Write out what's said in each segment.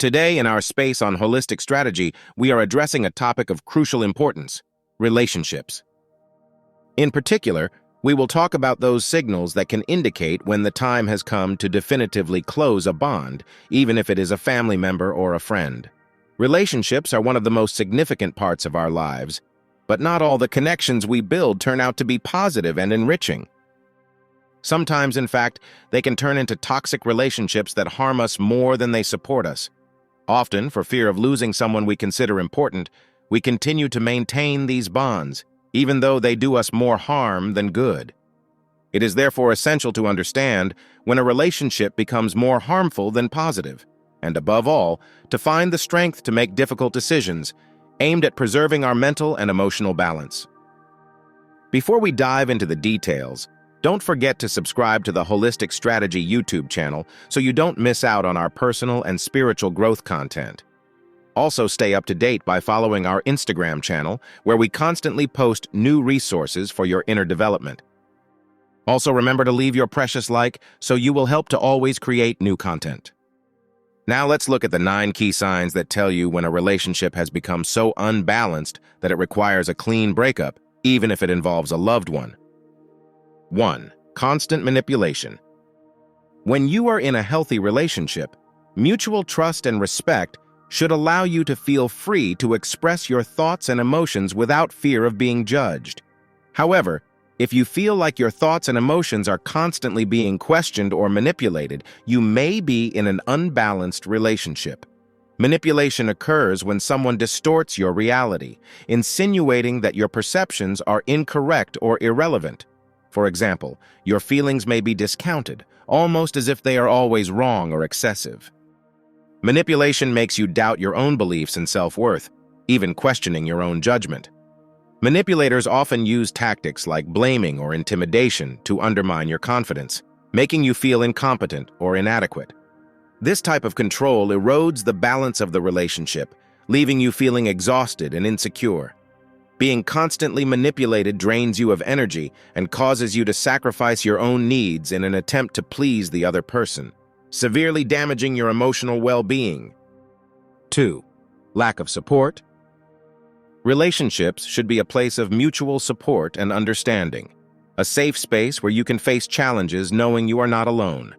Today, in our space on holistic strategy, we are addressing a topic of crucial importance: relationships. In particular, we will talk about those signals that can indicate when the time has come to definitively close a bond, even if it is a family member or a friend. Relationships are one of the most significant parts of our lives, but not all the connections we build turn out to be positive and enriching. Sometimes, in fact, they can turn into toxic relationships that harm us more than they support us. Often, for fear of losing someone we consider important, we continue to maintain these bonds, even though they do us more harm than good. It is therefore essential to understand when a relationship becomes more harmful than positive, and above all, to find the strength to make difficult decisions aimed at preserving our mental and emotional balance. Before we dive into the details, don't forget to subscribe to the Holistic Strategy YouTube channel so you don't miss out on our personal and spiritual growth content. Also, stay up to date by following our Instagram channel, where we constantly post new resources for your inner development. Also, remember to leave your precious like so you will help to always create new content. Now let's look at the 9 key signs that tell you when a relationship has become so unbalanced that it requires a clean breakup, even if it involves a loved one. 1. Constant manipulation. When you are in a healthy relationship, mutual trust and respect should allow you to feel free to express your thoughts and emotions without fear of being judged. However, if you feel like your thoughts and emotions are constantly being questioned or manipulated, you may be in an unbalanced relationship. Manipulation occurs when someone distorts your reality, insinuating that your perceptions are incorrect or irrelevant. For example, your feelings may be discounted, almost as if they are always wrong or excessive. Manipulation makes you doubt your own beliefs and self-worth, even questioning your own judgment. Manipulators often use tactics like blaming or intimidation to undermine your confidence, making you feel incompetent or inadequate. This type of control erodes the balance of the relationship, leaving you feeling exhausted and insecure. Being constantly manipulated drains you of energy and causes you to sacrifice your own needs in an attempt to please the other person, severely damaging your emotional well-being. 2. Lack of support. Relationships should be a place of mutual support and understanding, a safe space where you can face challenges knowing you are not alone.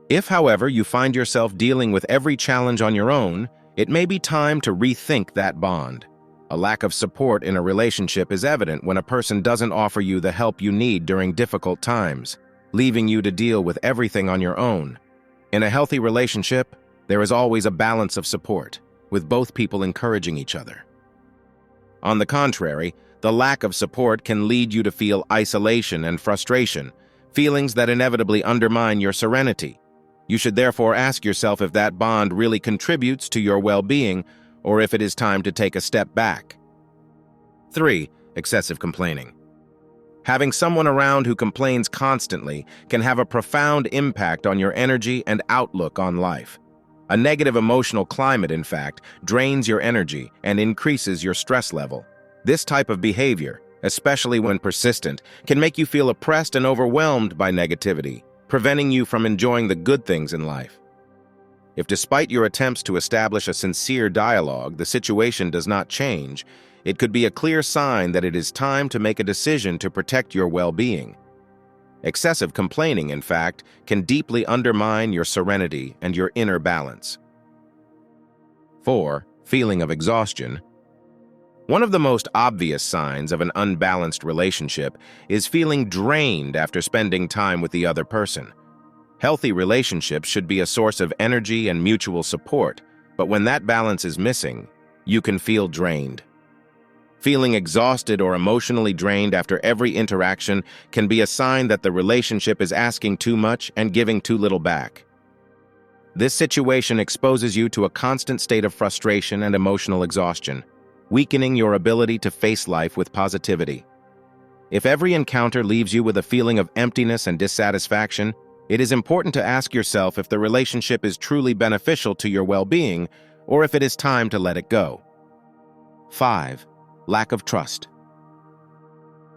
If, however, you find yourself dealing with every challenge on your own, it may be time to rethink that bond. A lack of support in a relationship is evident when a person doesn't offer you the help you need during difficult times, leaving you to deal with everything on your own. In a healthy relationship, there is always a balance of support, with both people encouraging each other. On the contrary, the lack of support can lead you to feel isolation and frustration, feelings that inevitably undermine your serenity. You should therefore ask yourself if that bond really contributes to your well-being or if it is time to take a step back. 3. Excessive complaining. Having someone around who complains constantly can have a profound impact on your energy and outlook on life. A negative emotional climate, in fact, drains your energy and increases your stress level. This type of behavior, especially when persistent, can make you feel oppressed and overwhelmed by negativity, preventing you from enjoying the good things in life. If despite your attempts to establish a sincere dialogue, the situation does not change, it could be a clear sign that it is time to make a decision to protect your well-being. Excessive complaining, in fact, can deeply undermine your serenity and your inner balance. 4. Feeling of exhaustion. One of the most obvious signs of an unbalanced relationship is feeling drained after spending time with the other person. Healthy relationships should be a source of energy and mutual support, but when that balance is missing, you can feel drained. Feeling exhausted or emotionally drained after every interaction can be a sign that the relationship is asking too much and giving too little back. This situation exposes you to a constant state of frustration and emotional exhaustion, weakening your ability to face life with positivity. If every encounter leaves you with a feeling of emptiness and dissatisfaction, it is important to ask yourself if the relationship is truly beneficial to your well-being or if it is time to let it go. 5. Lack of trust.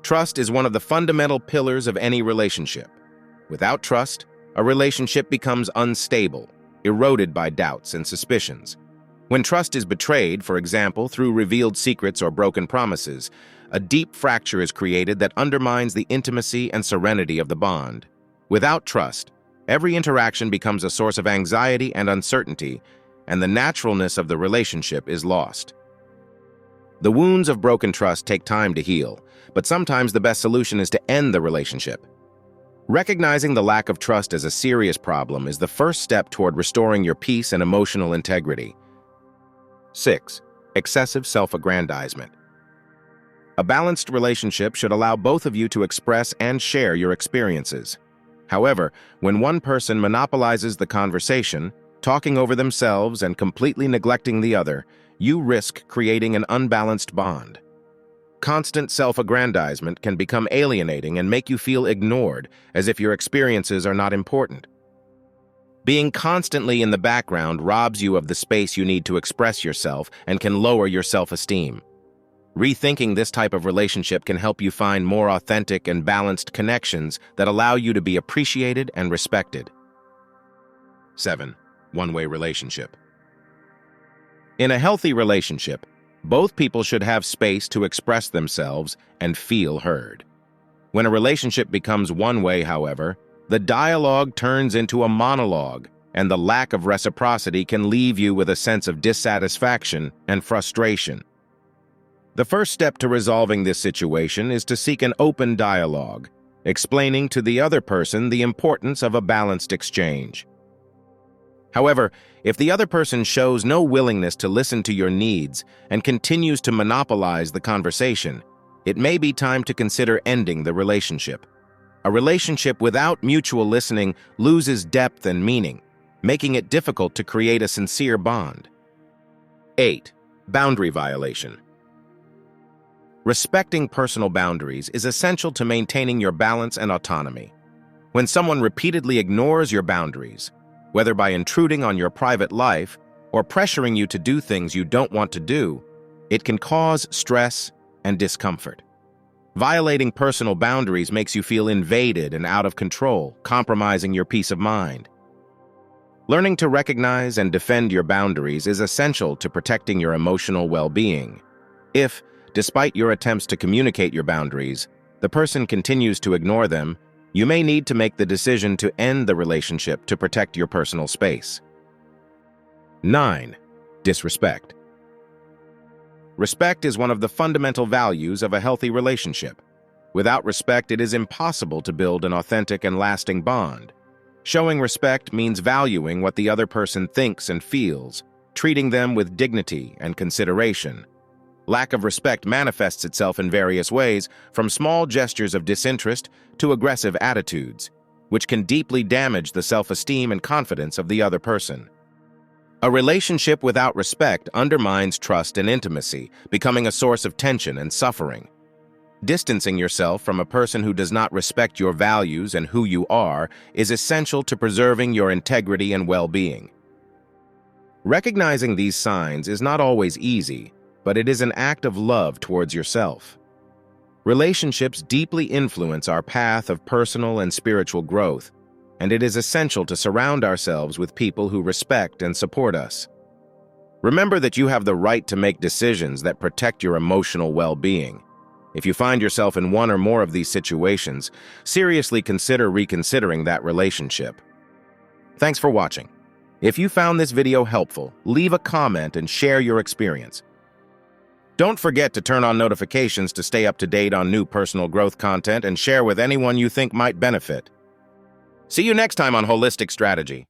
Trust is one of the fundamental pillars of any relationship. Without trust, a relationship becomes unstable, eroded by doubts and suspicions. When trust is betrayed, for example, through revealed secrets or broken promises, a deep fracture is created that undermines the intimacy and serenity of the bond. Without trust, every interaction becomes a source of anxiety and uncertainty, and the naturalness of the relationship is lost. The wounds of broken trust take time to heal, but sometimes the best solution is to end the relationship. Recognizing the lack of trust as a serious problem is the first step toward restoring your peace and emotional integrity. 6. Excessive self-aggrandizement. A balanced relationship should allow both of you to express and share your experiences. However, when one person monopolizes the conversation, talking over themselves and completely neglecting the other, you risk creating an unbalanced bond. Constant self-aggrandizement can become alienating and make you feel ignored, as if your experiences are not important. Being constantly in the background robs you of the space you need to express yourself and can lower your self-esteem. Rethinking this type of relationship can help you find more authentic and balanced connections that allow you to be appreciated and respected. 7. One-way relationship. In a healthy relationship, both people should have space to express themselves and feel heard. When a relationship becomes one-way, however, the dialogue turns into a monologue, and the lack of reciprocity can leave you with a sense of dissatisfaction and frustration. The first step to resolving this situation is to seek an open dialogue, explaining to the other person the importance of a balanced exchange. However, if the other person shows no willingness to listen to your needs and continues to monopolize the conversation, it may be time to consider ending the relationship. A relationship without mutual listening loses depth and meaning, making it difficult to create a sincere bond. 8. Boundary violation. Respecting personal boundaries is essential to maintaining your balance and autonomy. When someone repeatedly ignores your boundaries, whether by intruding on your private life or pressuring you to do things you don't want to do, it can cause stress and discomfort. Violating personal boundaries makes you feel invaded and out of control, compromising your peace of mind. Learning to recognize and defend your boundaries is essential to protecting your emotional well-being. If, despite your attempts to communicate your boundaries, the person continues to ignore them, you may need to make the decision to end the relationship to protect your personal space. 9. Disrespect. Respect is one of the fundamental values of a healthy relationship. Without respect, it is impossible to build an authentic and lasting bond. Showing respect means valuing what the other person thinks and feels, treating them with dignity and consideration. Lack of respect manifests itself in various ways, from small gestures of disinterest to aggressive attitudes, which can deeply damage the self-esteem and confidence of the other person. A relationship without respect undermines trust and intimacy, becoming a source of tension and suffering. Distancing yourself from a person who does not respect your values and who you are is essential to preserving your integrity and well-being. Recognizing these signs is not always easy, but it is an act of love towards yourself. Relationships deeply influence our path of personal and spiritual growth, and it is essential to surround ourselves with people who respect and support us. Remember that you have the right to make decisions that protect your emotional well-being. If you find yourself in one or more of these situations, seriously consider reconsidering that relationship. Thanks for watching. If you found this video helpful, leave a comment and share your experience. Don't forget to turn on notifications to stay up to date on new personal growth content and share with anyone you think might benefit. See you next time on Holistic Strategy.